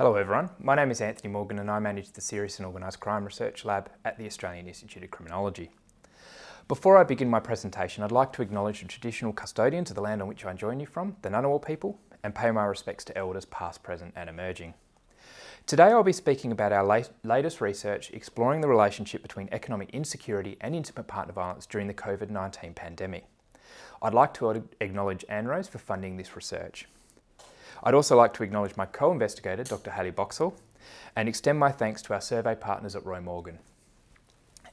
Hello everyone, my name is Anthony Morgan and I manage the Serious and Organised Crime Research Lab at the Australian Institute of Criminology. Before I begin my presentation, I'd like to acknowledge the traditional custodians of the land on which I join you from, the Ngunnawal people, and pay my respects to elders past, present and emerging. Today I'll be speaking about our latest research exploring the relationship between economic insecurity and intimate partner violence during the COVID-19 pandemic. I'd like to acknowledge Anne-Rose for funding this research. I'd also like to acknowledge my co-investigator, Dr. Haley Boxall, and extend my thanks to our survey partners at Roy Morgan.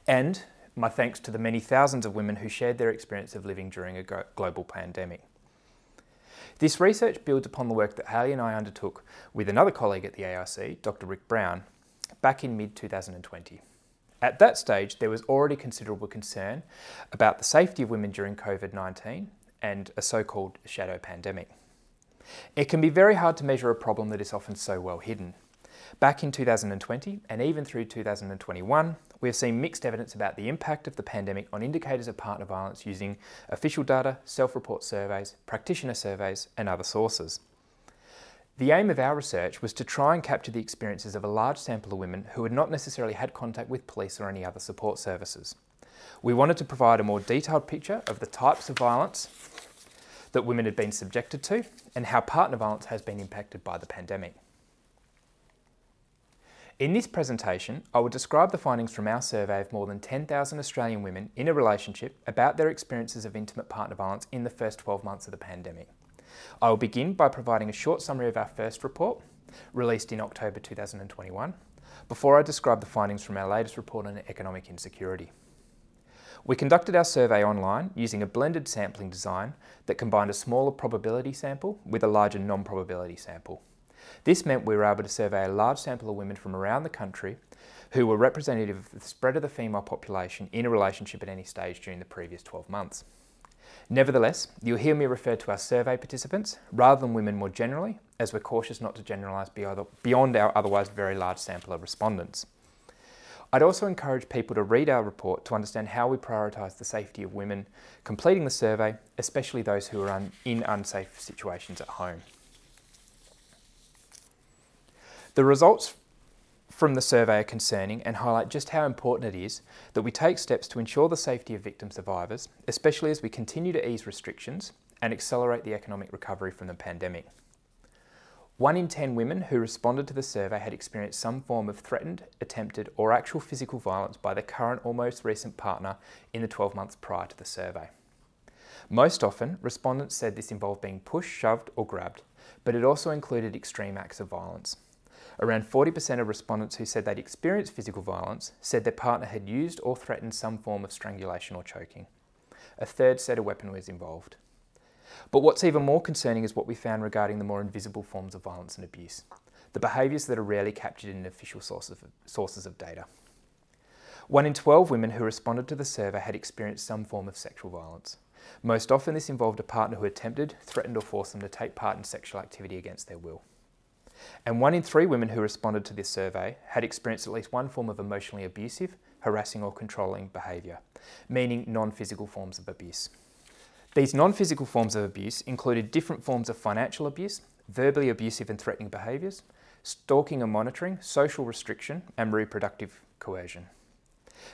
And my thanks to the many thousands of women who shared their experience of living during a global pandemic. This research builds upon the work that Haley and I undertook with another colleague at the ARC, Dr. Rick Brown, back in mid-2020. At that stage, there was already considerable concern about the safety of women during COVID-19 and a so-called shadow pandemic. It can be very hard to measure a problem that is often so well hidden. Back in 2020 and even through 2021, we have seen mixed evidence about the impact of the pandemic on indicators of partner violence using official data, self-report surveys, practitioner surveys and other sources. The aim of our research was to try and capture the experiences of a large sample of women who had not necessarily had contact with police or any other support services. We wanted to provide a more detailed picture of the types of violence that women had been subjected to and how partner violence has been impacted by the pandemic. In this presentation, I will describe the findings from our survey of more than 10,000 Australian women in a relationship about their experiences of intimate partner violence in the first 12 months of the pandemic. I will begin by providing a short summary of our first report, released in October 2021, before I describe the findings from our latest report on economic insecurity. We conducted our survey online using a blended sampling design that combined a smaller probability sample with a larger non-probability sample. This meant we were able to survey a large sample of women from around the country who were representative of the spread of the female population in a relationship at any stage during the previous 12 months. Nevertheless, you'll hear me refer to our survey participants rather than women more generally, as we're cautious not to generalise beyond our otherwise very large sample of respondents. I'd also encourage people to read our report to understand how we prioritise the safety of women completing the survey, especially those who are in unsafe situations at home. The results from the survey are concerning and highlight just how important it is that we take steps to ensure the safety of victim survivors, especially as we continue to ease restrictions and accelerate the economic recovery from the pandemic. 1 in 10 women who responded to the survey had experienced some form of threatened, attempted or actual physical violence by their current or most recent partner in the 12 months prior to the survey. Most often, respondents said this involved being pushed, shoved or grabbed, but it also included extreme acts of violence. Around 40% of respondents who said they'd experienced physical violence said their partner had used or threatened some form of strangulation or choking. A third said a weapon was involved. But what's even more concerning is what we found regarding the more invisible forms of violence and abuse, the behaviours that are rarely captured in official sources of data. 1 in 12 women who responded to the survey had experienced some form of sexual violence. Most often this involved a partner who attempted, threatened or forced them to take part in sexual activity against their will. And 1 in 3 women who responded to this survey had experienced at least one form of emotionally abusive, harassing or controlling behaviour, meaning non-physical forms of abuse. These non-physical forms of abuse included different forms of financial abuse, verbally abusive and threatening behaviours, stalking and monitoring, social restriction and reproductive coercion.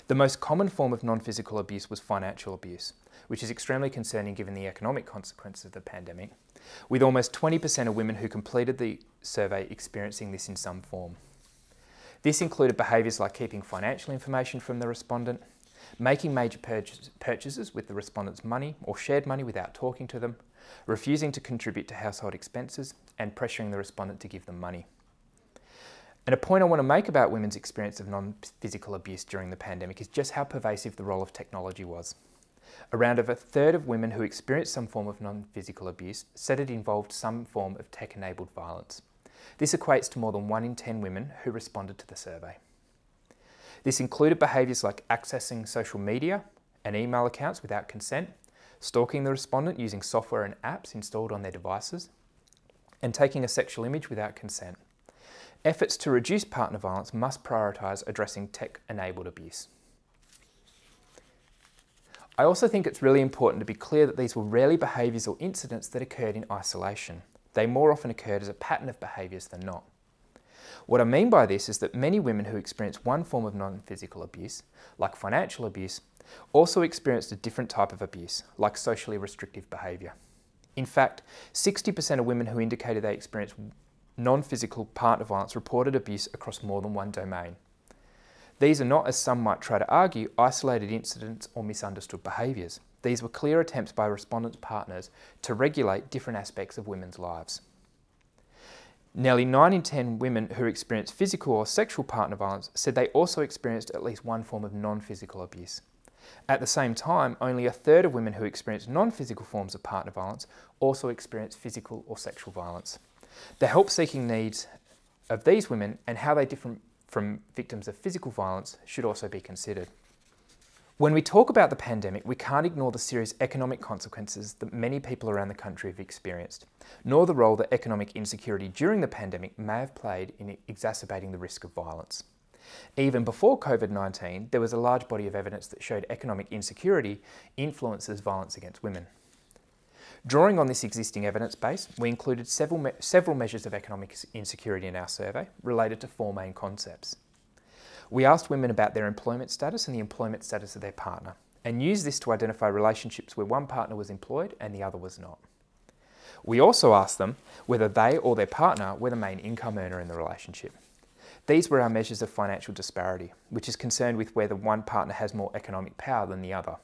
The most common form of non-physical abuse was financial abuse, which is extremely concerning given the economic consequences of the pandemic, with almost 20% of women who completed the survey experiencing this in some form. This included behaviours like keeping financial information from the respondent, making major purchases with the respondent's money or shared money without talking to them, refusing to contribute to household expenses, and pressuring the respondent to give them money. And a point I want to make about women's experience of non-physical abuse during the pandemic is just how pervasive the role of technology was. Around a third of women who experienced some form of non-physical abuse said it involved some form of tech-enabled violence. This equates to more than 1 in 10 women who responded to the survey. This included behaviours like accessing social media and email accounts without consent, stalking the respondent using software and apps installed on their devices, and taking a sexual image without consent. Efforts to reduce partner violence must prioritise addressing tech-enabled abuse. I also think it's really important to be clear that these were rarely behaviours or incidents that occurred in isolation. They more often occurred as a pattern of behaviours than not. What I mean by this is that many women who experience one form of non-physical abuse, like financial abuse, also experienced a different type of abuse, like socially restrictive behaviour. In fact, 60% of women who indicated they experienced non-physical partner violence reported abuse across more than one domain. These are not, as some might try to argue, isolated incidents or misunderstood behaviours. These were clear attempts by respondents' partners to regulate different aspects of women's lives. Nearly 9 in 10 women who experienced physical or sexual partner violence said they also experienced at least one form of non-physical abuse. At the same time, only a third of women who experienced non-physical forms of partner violence also experienced physical or sexual violence. The help-seeking needs of these women and how they differ from victims of physical violence should also be considered. When we talk about the pandemic, we can't ignore the serious economic consequences that many people around the country have experienced, nor the role that economic insecurity during the pandemic may have played in exacerbating the risk of violence. Even before COVID-19, there was a large body of evidence that showed economic insecurity influences violence against women. Drawing on this existing evidence base, we included several measures of economic insecurity in our survey related to 4 main concepts. We asked women about their employment status and the employment status of their partner, and used this to identify relationships where one partner was employed and the other was not. We also asked them whether they or their partner were the main income earner in the relationship. These were our measures of financial disparity, which is concerned with whether one partner has more economic power than the other.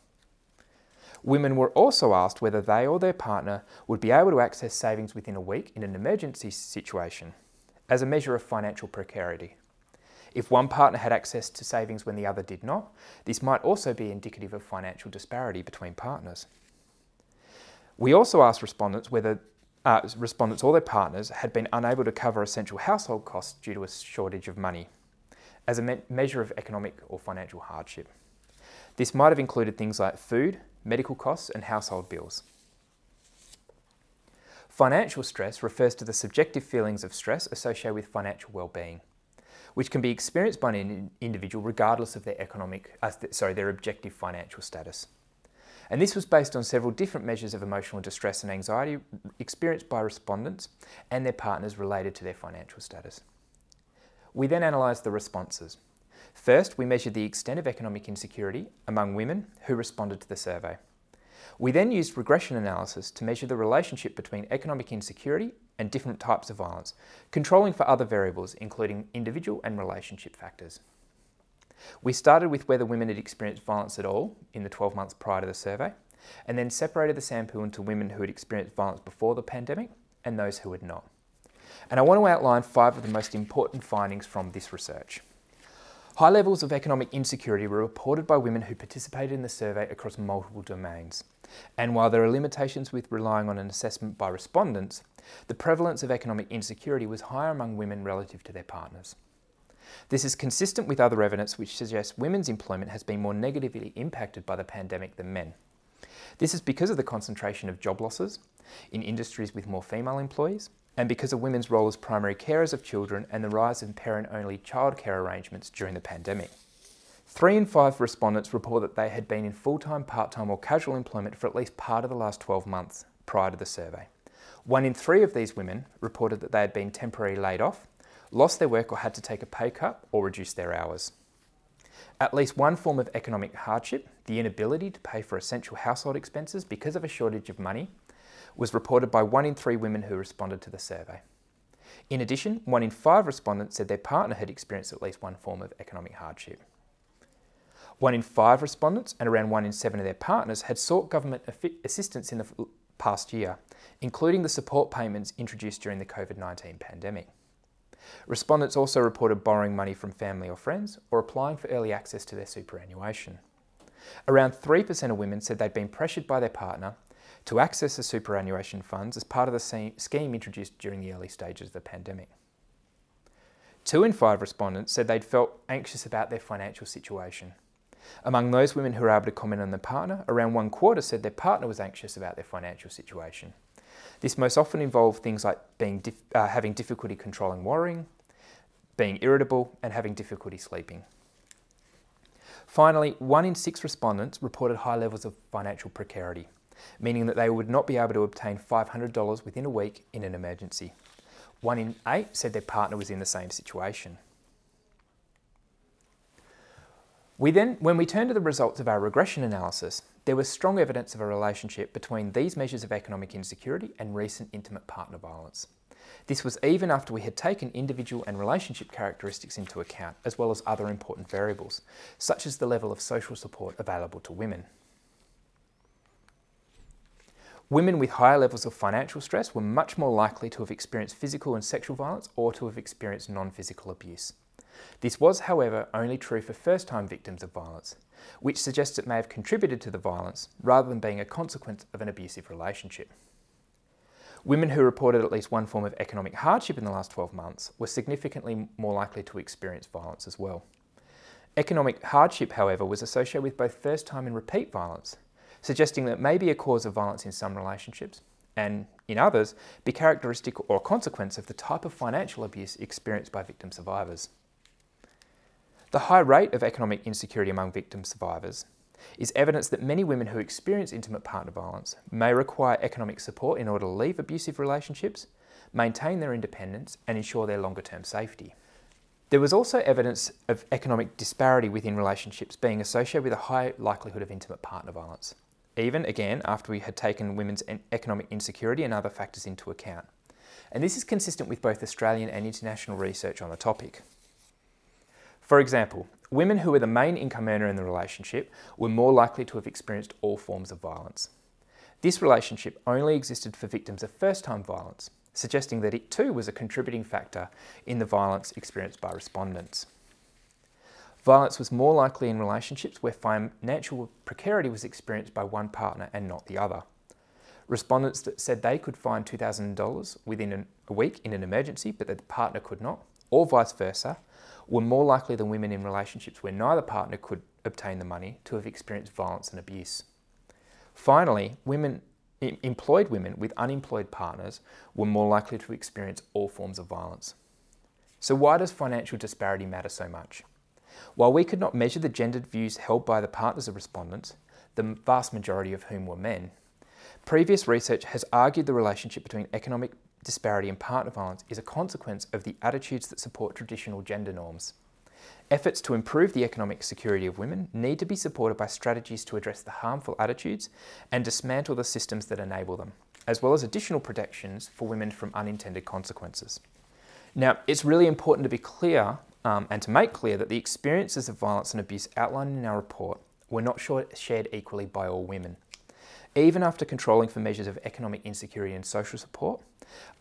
Women were also asked whether they or their partner would be able to access savings within a week in an emergency situation, as a measure of financial precarity. If one partner had access to savings when the other did not, this might also be indicative of financial disparity between partners. We also asked respondents whether respondents or their partners had been unable to cover essential household costs due to a shortage of money, as a measure of economic or financial hardship. This might have included things like food, medical costs, and household bills. Financial stress refers to the subjective feelings of stress associated with financial well-being, which can be experienced by an individual regardless of their their objective financial status. And this was based on several different measures of emotional distress and anxiety experienced by respondents and their partners related to their financial status. We then analysed the responses. First, we measured the extent of economic insecurity among women who responded to the survey. We then used regression analysis to measure the relationship between economic insecurity and different types of violence, controlling for other variables including individual and relationship factors. We started with whether women had experienced violence at all in the 12 months prior to the survey, and then separated the sample into women who had experienced violence before the pandemic and those who had not. And I want to outline 5 of the most important findings from this research. High levels of economic insecurity were reported by women who participated in the survey across multiple domains. And while there are limitations with relying on an assessment by respondents, the prevalence of economic insecurity was higher among women relative to their partners. This is consistent with other evidence which suggests women's employment has been more negatively impacted by the pandemic than men. This is because of the concentration of job losses in industries with more female employees, and because of women's role as primary carers of children and the rise in parent-only childcare arrangements during the pandemic. 3 in 5 respondents report that they had been in full-time, part-time or casual employment for at least part of the last 12 months prior to the survey. 1 in 3 of these women reported that they had been temporarily laid off, lost their work or had to take a pay cut or reduce their hours. At least one form of economic hardship, the inability to pay for essential household expenses because of a shortage of money, was reported by 1 in 3 women who responded to the survey. In addition, 1 in 5 respondents said their partner had experienced at least one form of economic hardship. 1 in 5 respondents and around 1 in 7 of their partners had sought government assistance in the past year, including the support payments introduced during the COVID-19 pandemic. Respondents also reported borrowing money from family or friends or applying for early access to their superannuation. Around 3% of women said they'd been pressured by their partner to access the superannuation funds as part of the scheme introduced during the early stages of the pandemic. 2 in 5 respondents said they'd felt anxious about their financial situation. Among those women who were able to comment on their partner, around 1/4 said their partner was anxious about their financial situation. This most often involved things like having difficulty controlling worrying, being irritable, and having difficulty sleeping. Finally, 1 in 6 respondents reported high levels of financial precarity, meaning that they would not be able to obtain $500 within a week in an emergency. 1 in 8 said their partner was in the same situation. When we turned to the results of our regression analysis, there was strong evidence of a relationship between these measures of economic insecurity and recent intimate partner violence. This was even after we had taken individual and relationship characteristics into account, as well as other important variables, such as the level of social support available to women. Women with higher levels of financial stress were much more likely to have experienced physical and sexual violence or to have experienced non-physical abuse. This was, however, only true for first-time victims of violence, which suggests it may have contributed to the violence rather than being a consequence of an abusive relationship. Women who reported at least one form of economic hardship in the last 12 months were significantly more likely to experience violence as well. Economic hardship, however, was associated with both first-time and repeat violence, suggesting that it may be a cause of violence in some relationships and, in others, be characteristic or a consequence of the type of financial abuse experienced by victim survivors. The high rate of economic insecurity among victim survivors is evidence that many women who experience intimate partner violence may require economic support in order to leave abusive relationships, maintain their independence, and ensure their longer-term safety. There was also evidence of economic disparity within relationships being associated with a high likelihood of intimate partner violence, even, again, after we had taken women's economic insecurity and other factors into account. And this is consistent with both Australian and international research on the topic. For example, women who were the main income earner in the relationship were more likely to have experienced all forms of violence. This relationship only existed for victims of first-time violence, suggesting that it too was a contributing factor in the violence experienced by respondents. Violence was more likely in relationships where financial precarity was experienced by one partner and not the other. Respondents that said they could find $2,000 within a week in an emergency but that the partner could not, or vice versa, were more likely than women in relationships where neither partner could obtain the money to have experienced violence and abuse. Finally, employed women with unemployed partners were more likely to experience all forms of violence. So why does financial disparity matter so much? While we could not measure the gendered views held by the partners of respondents, the vast majority of whom were men, previous research has argued the relationship between economic disparity and partner violence is a consequence of the attitudes that support traditional gender norms. Efforts to improve the economic security of women need to be supported by strategies to address the harmful attitudes and dismantle the systems that enable them, as well as additional protections for women from unintended consequences. Now, it's really important to be clear and to make clear that the experiences of violence and abuse outlined in our report were not shared equally by all women. Even after controlling for measures of economic insecurity and social support,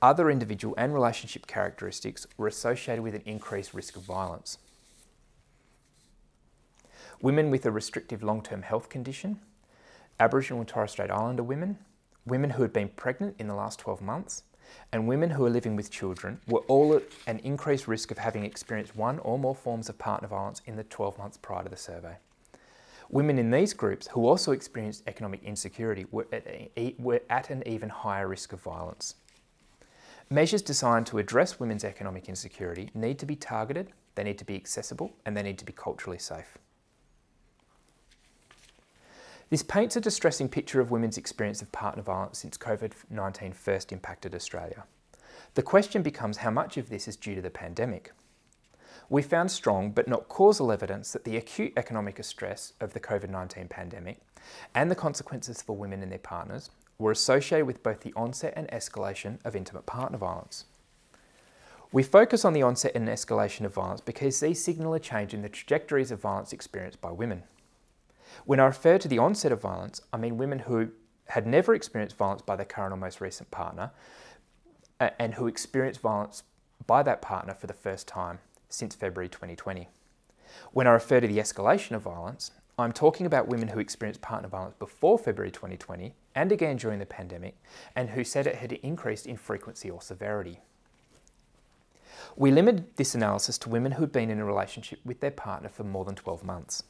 other individual and relationship characteristics were associated with an increased risk of violence. Women with a restrictive long-term health condition, Aboriginal and Torres Strait Islander women, women who had been pregnant in the last 12 months, and women who are living with children were all at an increased risk of having experienced one or more forms of partner violence in the 12 months prior to the survey. Women in these groups who also experienced economic insecurity were at an even higher risk of violence. Measures designed to address women's economic insecurity need to be targeted, they need to be accessible, and they need to be culturally safe. This paints a distressing picture of women's experience of partner violence since COVID-19 first impacted Australia. The question becomes how much of this is due to the pandemic. We found strong but not causal evidence that the acute economic stress of the COVID-19 pandemic and the consequences for women and their partners were associated with both the onset and escalation of intimate partner violence. We focus on the onset and escalation of violence because these signal a change in the trajectories of violence experienced by women. When I refer to the onset of violence, I mean women who had never experienced violence by their current or most recent partner and who experienced violence by that partner for the first time since February 2020. When I refer to the escalation of violence, I'm talking about women who experienced partner violence before February 2020 and again during the pandemic and who said it had increased in frequency or severity. We limited this analysis to women who had been in a relationship with their partner for more than 12 months.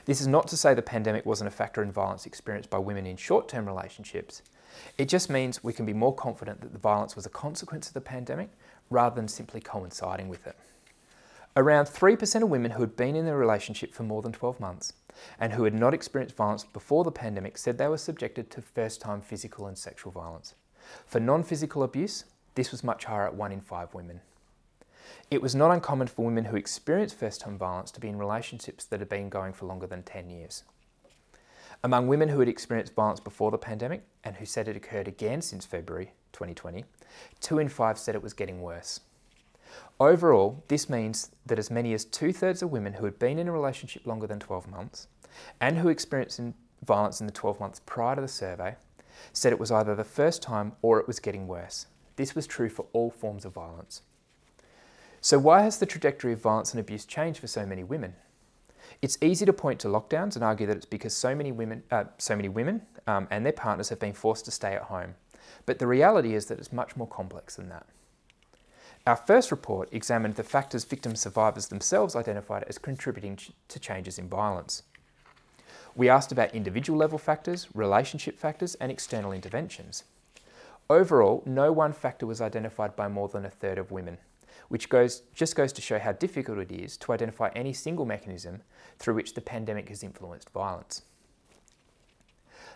This is not to say the pandemic wasn't a factor in violence experienced by women in short-term relationships. It just means we can be more confident that the violence was a consequence of the pandemic rather than simply coinciding with it. Around 3% of women who had been in a relationship for more than 12 months and who had not experienced violence before the pandemic said they were subjected to first-time physical and sexual violence. For non-physical abuse, This was much higher at 1 in 5 women. It was not uncommon for women who experienced first-time violence to be in relationships that had been going for longer than 10 years. Among women who had experienced violence before the pandemic and who said it occurred again since February 2020, 2 in 5 said it was getting worse. Overall, this means that as many as 2/3 of women who had been in a relationship longer than 12 months and who experienced violence in the 12 months prior to the survey said it was either the first time or it was getting worse. This was true for all forms of violence. So why has the trajectory of violence and abuse changed for so many women? It's easy to point to lockdowns and argue that it's because so many women and their partners have been forced to stay at home. But the reality is that it's much more complex than that. Our first report examined the factors victim survivors themselves identified as contributing to changes in violence. We asked about individual level factors, relationship factors, and external interventions. Overall, no one factor was identified by more than 1/3 of women, which just goes to show how difficult it is to identify any single mechanism through which the pandemic has influenced violence.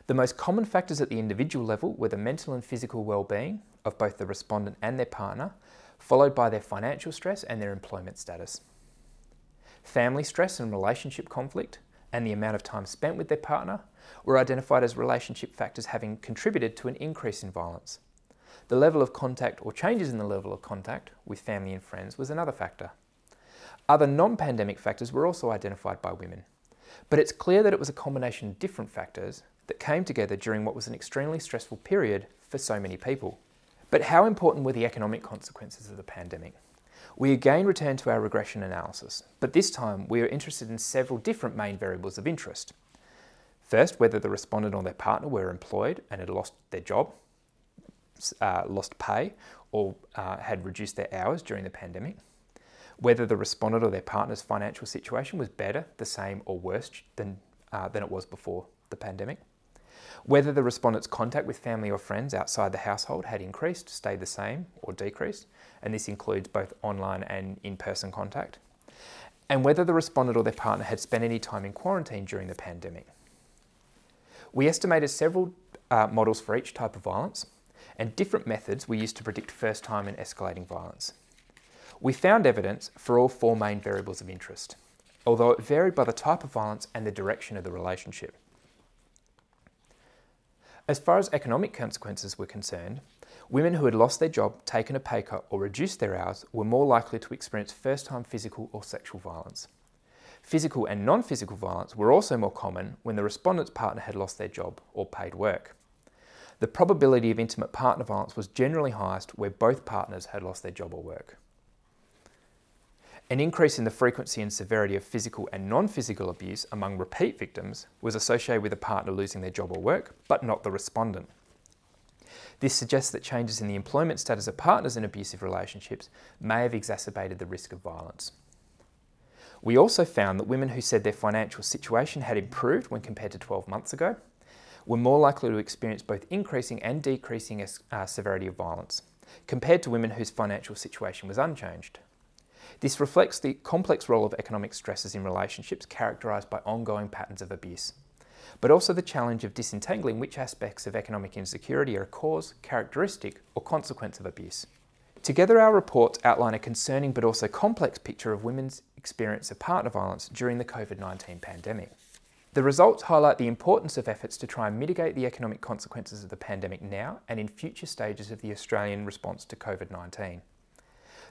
The most common factors at the individual level were the mental and physical well-being of both the respondent and their partner, followed by their financial stress and their employment status. Family stress and relationship conflict, and the amount of time spent with their partner, were identified as relationship factors having contributed to an increase in violence. The level of contact or changes in the level of contact with family and friends was another factor. Other non-pandemic factors were also identified by women, but it's clear that it was a combination of different factors that came together during what was an extremely stressful period for so many people. But how important were the economic consequences of the pandemic? We again return to our regression analysis, but this time we are interested in several different main variables of interest. First, whether the respondent or their partner were employed and had lost their job, lost pay, or had reduced their hours during the pandemic. Whether the respondent or their partner's financial situation was better, the same, or worse than it was before the pandemic. Whether the respondent's contact with family or friends outside the household had increased, stayed the same, or decreased, and this includes both online and in-person contact. And whether the respondent or their partner had spent any time in quarantine during the pandemic. We estimated several models for each type of violence, and different methods were used to predict first time and escalating violence. We found evidence for all 4 main variables of interest, although it varied by the type of violence and the direction of the relationship. As far as economic consequences were concerned, women who had lost their job, taken a pay cut, or reduced their hours were more likely to experience first-time physical or sexual violence. Physical and non-physical violence were also more common when the respondent's partner had lost their job or paid work. The probability of intimate partner violence was generally highest where both partners had lost their job or work. An increase in the frequency and severity of physical and non-physical abuse among repeat victims was associated with a partner losing their job or work, but not the respondent. This suggests that changes in the employment status of partners in abusive relationships may have exacerbated the risk of violence. We also found that women who said their financial situation had improved when compared to 12 months ago were more likely to experience both increasing and decreasing severity of violence, compared to women whose financial situation was unchanged. This reflects the complex role of economic stresses in relationships characterised by ongoing patterns of abuse, but also the challenge of disentangling which aspects of economic insecurity are a cause, characteristic, or consequence of abuse. Together, our reports outline a concerning but also complex picture of women's experience of partner violence during the COVID-19 pandemic. The results highlight the importance of efforts to try and mitigate the economic consequences of the pandemic now and in future stages of the Australian response to COVID-19.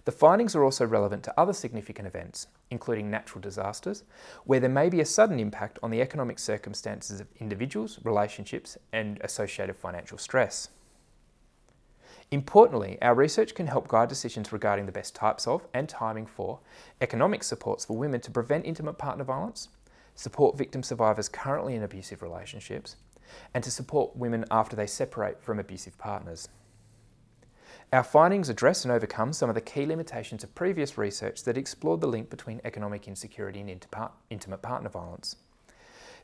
The findings are also relevant to other significant events, including natural disasters, where there may be a sudden impact on the economic circumstances of individuals, relationships, and associated financial stress. Importantly, our research can help guide decisions regarding the best types of and timing for economic supports for women to prevent intimate partner violence, support victim survivors currently in abusive relationships, and to support women after they separate from abusive partners. Our findings address and overcome some of the key limitations of previous research that explored the link between economic insecurity and intimate partner violence.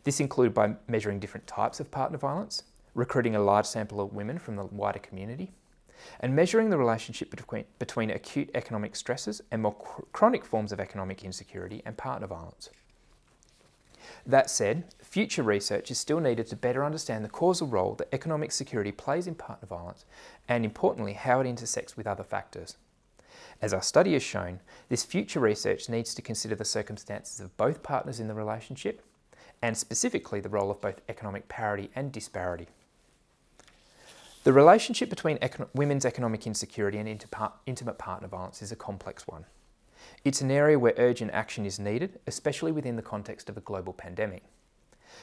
This included by measuring different types of partner violence, recruiting a large sample of women from the wider community, and measuring the relationship between acute economic stresses and more chronic forms of economic insecurity and partner violence. That said, future research is still needed to better understand the causal role that economic security plays in partner violence and, importantly, how it intersects with other factors. As our study has shown, this future research needs to consider the circumstances of both partners in the relationship and specifically the role of both economic parity and disparity. The relationship between women's economic insecurity and intimate partner violence is a complex one. It's an area where urgent action is needed, especially within the context of a global pandemic.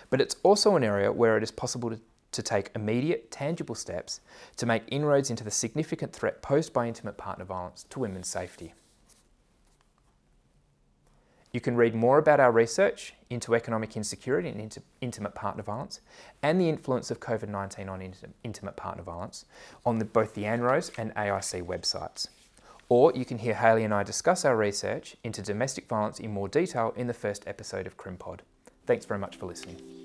But it's also an area where it is possible to take immediate, tangible steps to make inroads into the significant threat posed by intimate partner violence to women's safety. You can read more about our research into economic insecurity and intimate partner violence and the influence of COVID-19 on intimate partner violence on both the ANROS and AIC websites. Or you can hear Hayley and I discuss our research into domestic violence in more detail in the first episode of CrimPod. Thanks very much for listening.